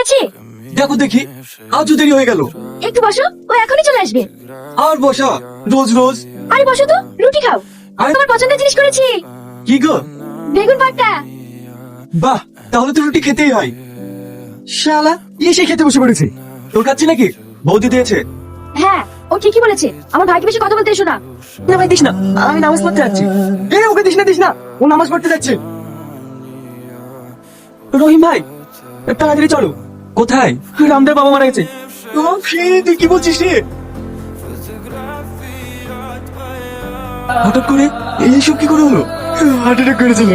করেছি? দেখো দেখি, আজও দেরি হয়ে গেল। একটু বসো, ও এখনই চলে আসবে। আর বসা রোজ রোজ। আরে বসো তো, রুটি খাও। তোমার পছন্দের জিনিস করেছি, কি গো? বেগুন ভর্তা। বাহ, তাহলে তো রুটি খেতেই হয়। শালা এসে খেতে বসে পড়েছে। তোর কাছে নাকি বৌদি দিয়েছে? হ্যাঁ, ও ঠিকই বলেছে। আমার ভাইকে বেশি কথা বলতে এসো না। না ভাই, দিস না, আমি নামাজ পড়তে যাচ্ছি। ওকে দিস না, ও নামাজ পড়তে যাচ্ছে। রহিম ভাই, তাড়াতাড়ি চলো। কোথায়? রামদের বাবা মারা গেছে। তুই কি বলছিস রে? হঠাৎ করে এইসব কি করে হলো? হার্ট অ্যাটাক করেছিল।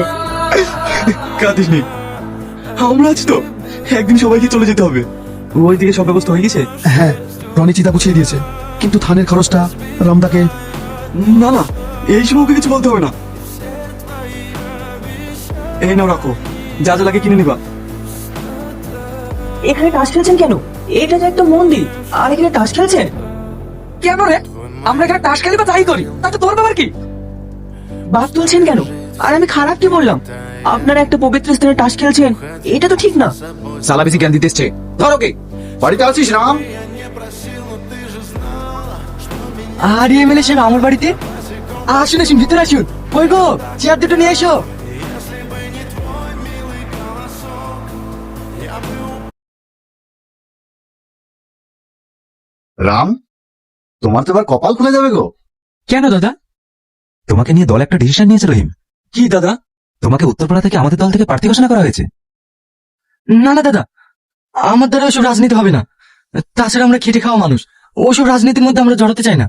কাঁদিস নি, আমরা আছি তো। একদিন সবাইকে চলে যেতে হবে। ওই দিকে সব ব্যবস্থা হয়ে গেছে? হ্যাঁ, রনি চিতা বুঝিয়ে দিয়েছে, কিন্তু থানের খরচটা রামদাকে। না না, এই সময় ওকে কিছু বলতে হবে না। এই নাও, রাখো, যা যা লাগে কিনে নিবা। এখানে তাস খেলছেন কেন? এটা তো একটা মন্দির, আর এখানে তাস খেলছেন কেন রে? আমরা এখানে তাস খেলি বা তাই করি, তাতে তোর ব্যাপার কি? বাদ তুলছেন কেন? আর আমি খারাপ কি বললাম? আপনারা একটা পবিত্র স্থানে তাস খেলছেন, এটা তো ঠিক না। সালা বেশি জ্ঞান দিতে এসছে। ধর ওকে। বাড়িতে আছিস রাম? আর এমএলএ সাহেব আমার বাড়িতে? আসুন আসুন, ভিতরে আসুন। ওই গো, চেয়ার দুটো নিয়ে এসো। রাম, তোমার তো এবার কপাল খুলে যাবে গো। কেন দাদা? তোমাকে নিয়ে দল একটা ডিসিশন নিয়েছে রহিম। কি দাদা? তোমাকে উত্তরপাড়া থেকে আমাদের দল থেকে প্রার্থী ঘোষণা করা হয়েছে। না না দাদা, আমার দ্বারা ওসব রাজনীতি হবে না। তাছাড়া আমরা খেটে খাওয়া মানুষ, ওসব রাজনীতির মধ্যে আমরা জড়াতে চাই না।